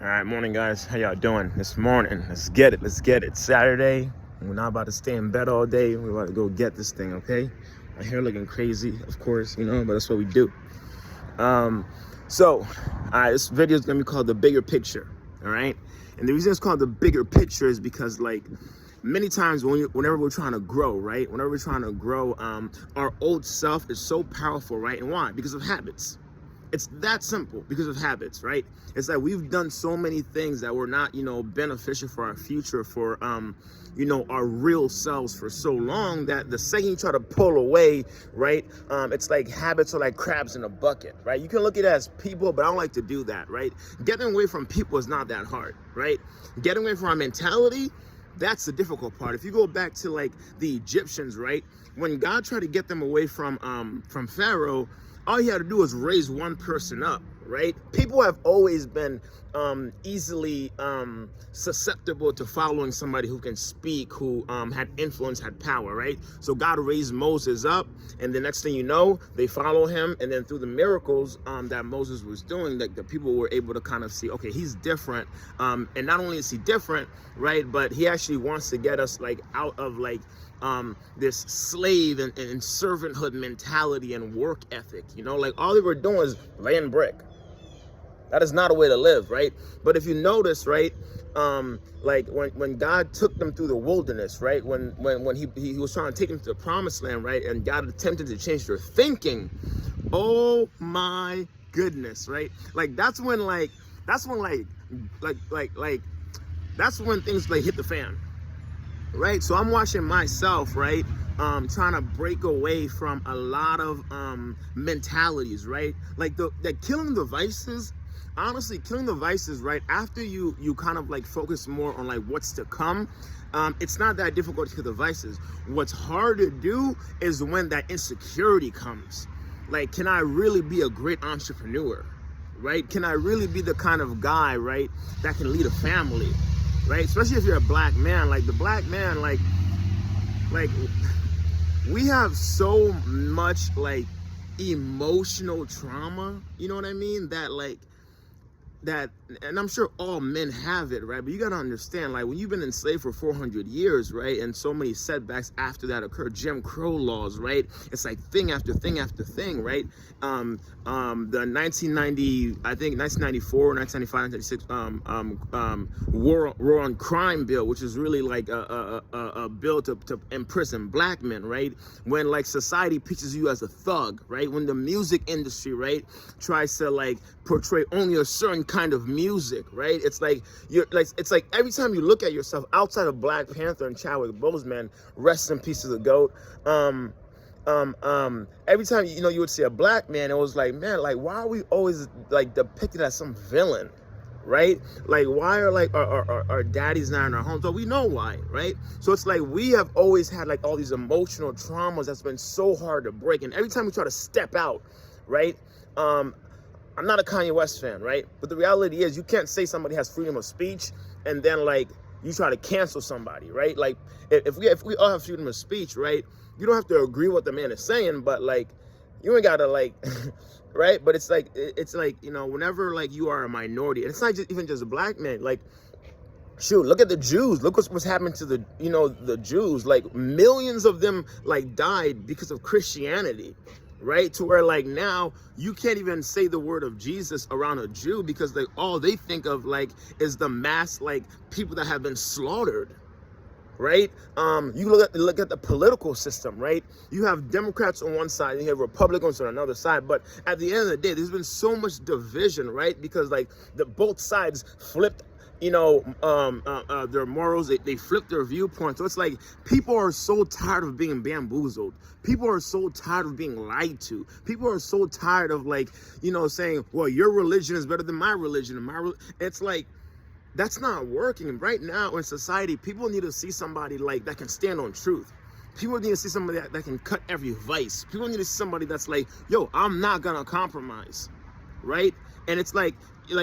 All right, morning, guys. How y'all doing this morning? Let's get it. Let's get it. Saturday. We're not about to stay in bed all day. We're about to go get this thing, okay? My hair looking crazy, of course, but that's what we do. So, all right, this video is gonna be called The Bigger Picture, all right? And the reason it's called The Bigger Picture is because, like, many times whenever we're trying to grow, right? Whenever we're trying to grow, our old self is so powerful, right? And why? Because of habits. It's that simple, because of habits, right? It's like we've done so many things that were not, beneficial for our future, for, our real selves for so long that the second you try to pull away, right? It's like habits are like crabs in a bucket, right? You can look at it as people, but I don't like to do that, right? Getting away from people is not that hard, right? Getting away from our mentality, that's the difficult part. If you go back to like the Egyptians, right? When God tried to get them away from Pharaoh, all he had to do was raise one person up, right? People have always been easily susceptible to following somebody who can speak, who had influence, had power, right? So God raised Moses up, and the next thing you know, they follow him, and then through the miracles that Moses was doing, like the people were able to kind of see, okay, he's different, and not only is he different, right, but he actually wants to get us like out of like this slave and servanthood mentality and work ethic, like all they were doing is laying brick. That is not a way to live, right? But if you notice, right, like when God took them through the wilderness, right, when he was trying to take them to the promised land, right, and God attempted to change their thinking, oh my goodness, right? Like that's when things like hit the fan. Right, so I'm watching myself, right, trying to break away from a lot of mentalities, right, like the killing the vices. Honestly, killing the vices, right, after you kind of like focus more on like what's to come, it's not that difficult to kill the vices. What's hard to do is when that insecurity comes. Like, can I really be a great entrepreneur, right? Can I really be the kind of guy, right, that can lead a family? Right, especially if you're a black man, like the black man, like we have so much like emotional trauma, you know what I mean? That, and I'm sure all men have it, right? But you got to understand, like when you've been enslaved for 400 years, right? And so many setbacks after that occur, Jim Crow laws, right? It's like thing after thing after thing, right? The 1990, I think 1994, 1995, 1996, war on crime bill, which is really like a bill to imprison black men, right? When like society pictures you as a thug, right? When the music industry, right, tries to like portray only a certain kind of music, right? It's like it's like every time you look at yourself outside of Black Panther and Chadwick Boseman, rest in peace to the GOAT. Every time you would see a black man, it was like, man, like why are we always like depicted as some villain, right? Like why are like our daddies not in our homes? But we know why, right? So it's like we have always had like all these emotional traumas that's been so hard to break, and every time we try to step out, right? I'm not a Kanye West fan, right? But the reality is you can't say somebody has freedom of speech and then like you try to cancel somebody, right? Like if we all have freedom of speech, right? You don't have to agree with what the man is saying, but like you ain't gotta like right? But it's like whenever like you are a minority, and it's not even just black men, like shoot, look at the Jews. Look what's happened to the Jews. Like millions of them like died because of Christianity. Right, to where like now you can't even say the word of Jesus around a Jew because all they think of like is the mass like people that have been slaughtered. Right, you look at the political system, right? You have Democrats on one side and you have Republicans on another side, but at the end of the day there's been so much division, right? Because like both sides flipped their morals, they flip their viewpoint. So it's like people are so tired of being bamboozled. People are so tired of being lied to. People are so tired of like, saying, well, your religion is better than my religion. And it's like, that's not working. Right now in society, people need to see somebody like that can stand on truth. People need to see somebody that can cut every vice. People need to see somebody that's like, yo, I'm not gonna compromise, right? And it's like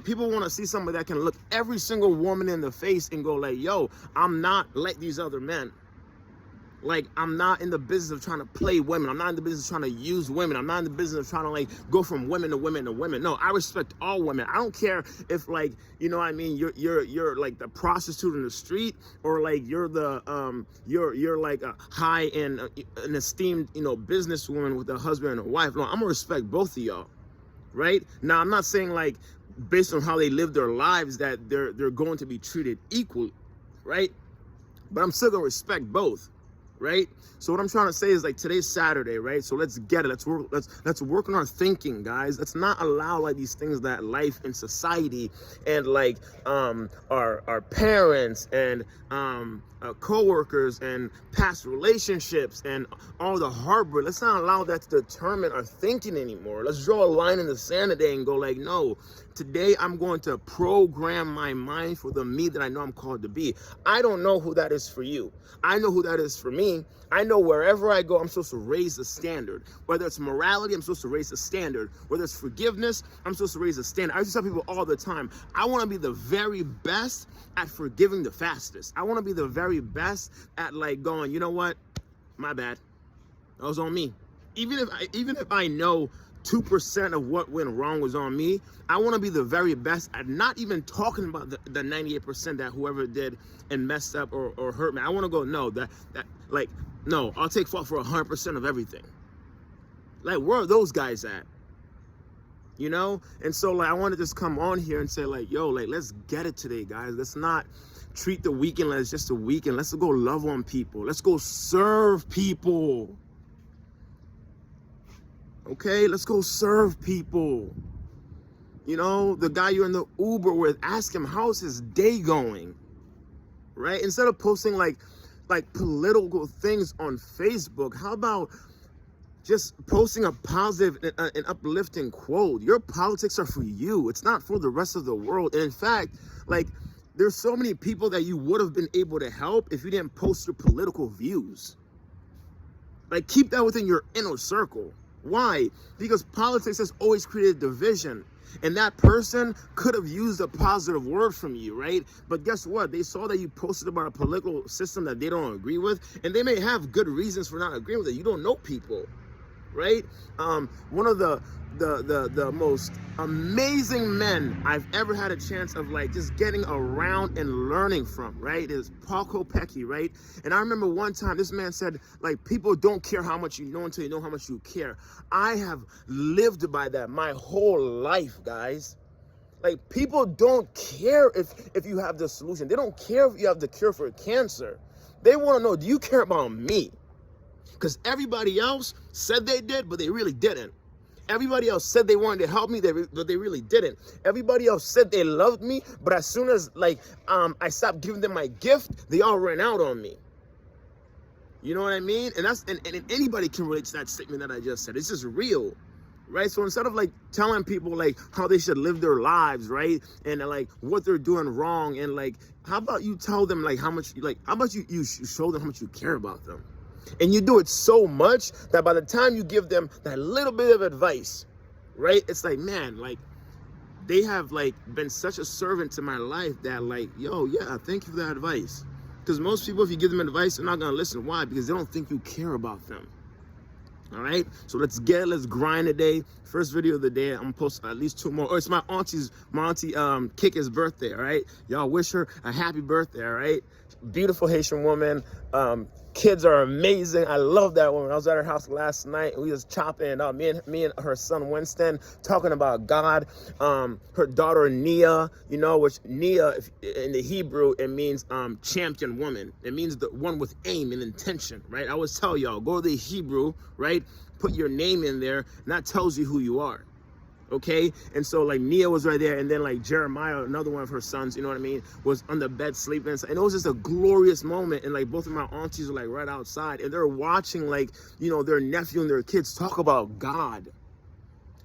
people want to see somebody that can look every single woman in the face and go like, yo, I'm not like these other men. Like, I'm not in the business of trying to play women. I'm not in the business of trying to use women. I'm not in the business of trying to, like, go from women to women to women. No, I respect all women. I don't care if, like, you know what I mean, you're like the prostitute in the street, or like you're the you're like a high and an esteemed, you know, businesswoman with a husband and a wife. No, I'm gonna respect both of y'all, right? Now, I'm not saying, like, based on how they live their lives that they're going to be treated equally, right? But I'm still gonna respect both. Right? So what I'm trying to say is, like, today's Saturday, right? So let's get it. Let's work on our thinking, guys. Let's not allow, like, these things that life in society and, like, our parents and co-workers and past relationships and all the heartbreak. Let's not allow that to determine our thinking anymore. Let's draw a line in the sand today and go, like, no, today I'm going to program my mind for the me that I know I'm called to be. I don't know who that is for you. I know who that is for me. I know wherever I go, I'm supposed to raise the standard. Whether it's morality, I'm supposed to raise the standard. Whether it's forgiveness, I'm supposed to raise the standard. I used to tell people all the time, I want to be the very best at forgiving the fastest. I want to be the very best at, like, going, you know what? My bad. That was on me. Even if I know 2% of what went wrong was on me, I want to be the very best at not even talking about the 98% that whoever did and messed up or hurt me. I want to go, no, no, I'll take fault for 100% of everything. Like, where are those guys at? You know? And so, like, I want to just come on here and say, like, yo, like, let's get it today, guys. Let's not treat the weekend like it's just a weekend. Let's go love on people. Let's go serve people. Okay, let's go serve people. You know, the guy you're in the Uber with, ask him, how's his day going? Right? Instead of posting like political things on Facebook, how about just posting a positive and uplifting quote? Your politics are for you. It's not for the rest of the world. And in fact, like, there's so many people that you would have been able to help if you didn't post your political views. Like, keep that within your inner circle. Why? Because politics has always created division. And that person could have used a positive word from you, right? But guess what? They saw that you posted about a political system that they don't agree with, and they may have good reasons for not agreeing with it. You don't know people, right? One of the most amazing men I've ever had a chance of, like, just getting around and learning from, right, is Paul Kopecki, right? And I remember one time this man said, like, people don't care how much you know until you know how much you care. I have lived by that my whole life, guys. Like, people don't care if you have the solution. They don't care if you have the cure for cancer. They want to know, do you care about me? Because everybody else said they did, but they really didn't. Everybody else said they wanted to help me, but they really didn't. Everybody else said they loved me, but as soon as, like, I stopped giving them my gift, they all ran out on me. You know what I mean? And that's and anybody can relate to that statement that I just said. It's just real, right? So instead of, like, telling people, like, how they should live their lives, right, and like what they're doing wrong, and, like, how about you tell them, like, how about you show them how much you care about them. And you do it so much that by the time you give them that little bit of advice, right, it's like, man, like, they have, like, been such a servant to my life that, like, yo, yeah, thank you for that advice. Because most people, if you give them advice, they're not going to listen. Why? Because they don't think you care about them. All right? So let's grind today. First video of the day. I'm going to post at least 2 more. Oh, it's my auntie Kika's birthday, all right? Y'all wish her a happy birthday, all right? Beautiful Haitian woman. Kids are amazing. I love that woman. I was at her house last night. We was chopping it up. Me and her son Winston talking about God. Her daughter Nia, you know, which Nia in the Hebrew, it means champion woman. It means the one with aim and intention, right? I always tell y'all, go to the Hebrew, right? Put your name in there, and that tells you who you are. Okay, and so, like, Nia was right there, and then, like, Jeremiah, another one of her sons, you know what I mean, was on the bed sleeping, and it was just a glorious moment. And, like, both of my aunties were, like, right outside, and they're watching, like, you know, their nephew and their kids talk about God,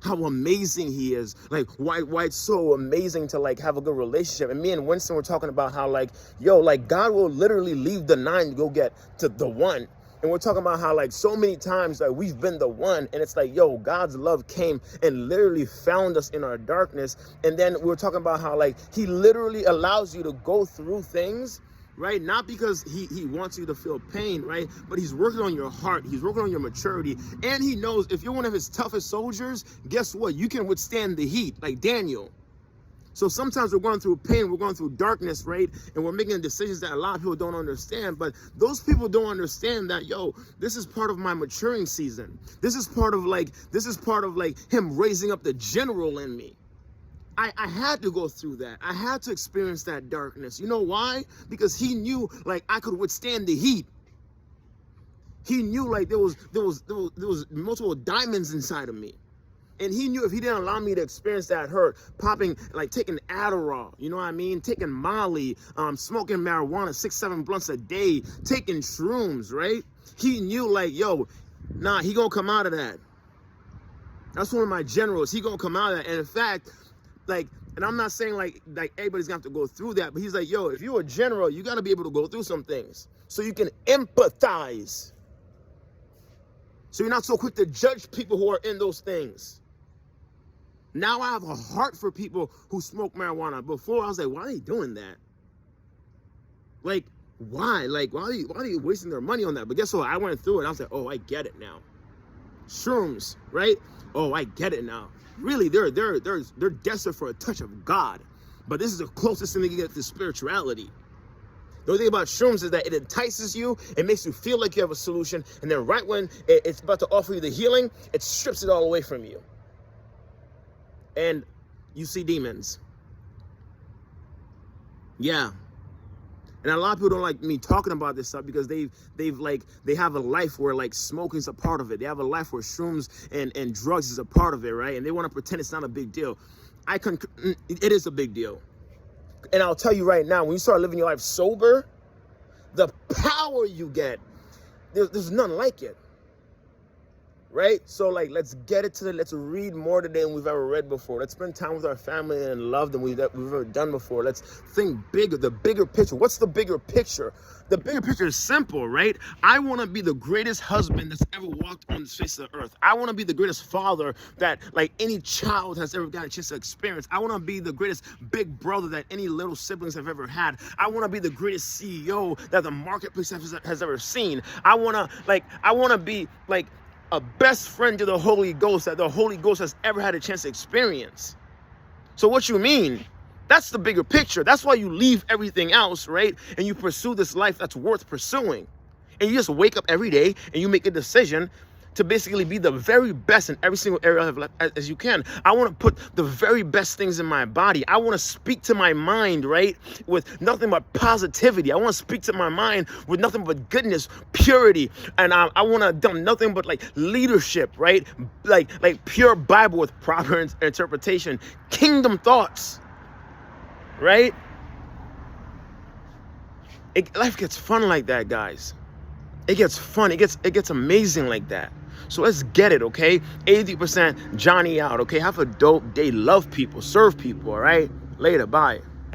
how amazing he is, like, why it's so amazing to, like, have a good relationship. And me and Winston were talking about how, like, yo, like, God will literally leave the 9 to go get to the 1. And we're talking about how, like, so many times, like, we've been the 1, and it's like, yo, God's love came and literally found us in our darkness. And then we're talking about how, like, he literally allows you to go through things right? Not because he wants you to feel pain, right? But he's working on your heart. He's working on your maturity. And he knows if you're one of his toughest soldiers, guess what? You can withstand the heat, like Daniel. So sometimes we're going through pain, we're going through darkness, right? And we're making decisions that a lot of people don't understand. But those people don't understand that, yo, this is part of my maturing season. This is part of like him raising up the general in me. I had to go through that. I had to experience that darkness. You know why? Because he knew like I could withstand the heat. He knew like there was multiple diamonds inside of me. And he knew if he didn't allow me to experience that hurt, popping, like taking Adderall, you know what I mean? Taking Molly, smoking marijuana, 6-7 blunts a day, taking shrooms, right? He knew like, yo, nah, he gonna come out of that. That's one of my generals. He gonna come out of that. And in fact, like, and I'm not saying like everybody's gonna have to go through that, but he's like, yo, if you're a general, you gotta be able to go through some things so you can empathize. So you're not so quick to judge people who are in those things. Now I have a heart for people who smoke marijuana. Before I was like, why are they doing that? Like, why? Like, why are you wasting their money on that? But guess what? I went through it and I was like, oh, I get it now. Shrooms, right? Oh, I get it now. Really, they're desperate for a touch of God. But this is the closest thing they can get to spirituality. The only thing about shrooms is that it entices you, it makes you feel like you have a solution, and then right when it's about to offer you the healing, it strips it all away from you. And you see demons. Yeah. And a lot of people don't like me talking about this stuff because they have a life where like smoking is a part of it. They have a life where shrooms and drugs is a part of it, right? And they want to pretend it's not a big deal. It is a big deal. And I'll tell you right now, when you start living your life sober, the power you get, there's none like it. Right? So like, let's read more today than we've ever read before. Let's spend time with our family and love than we've ever done before. Let's think bigger, the bigger picture. What's the bigger picture? The bigger picture is simple, right? I want to be the greatest husband that's ever walked on the face of the earth. I want to be the greatest father that like any child has ever gotten a chance to experience. I want to be the greatest big brother that any little siblings have ever had. I want to be the greatest CEO that the marketplace has ever seen. I want to be like a best friend to the Holy Ghost that the Holy Ghost has ever had a chance to experience. So what you mean? That's the bigger picture. That's why you leave everything else, right? And you pursue this life that's worth pursuing. And you just wake up every day and you make a decision to basically be the very best in every single area of life as you can. I want to put the very best things in my body. I want to speak to my mind, right, with nothing but positivity. I want to speak to my mind with nothing but goodness, purity, and I want to do nothing but like leadership, right, like pure Bible with proper interpretation, kingdom thoughts, right? Life gets fun like that, guys. It gets fun. It gets amazing like that. So let's get it, okay? 80% Johnny out, okay? Have a dope day. Love people. Serve people, all right? Later. Bye.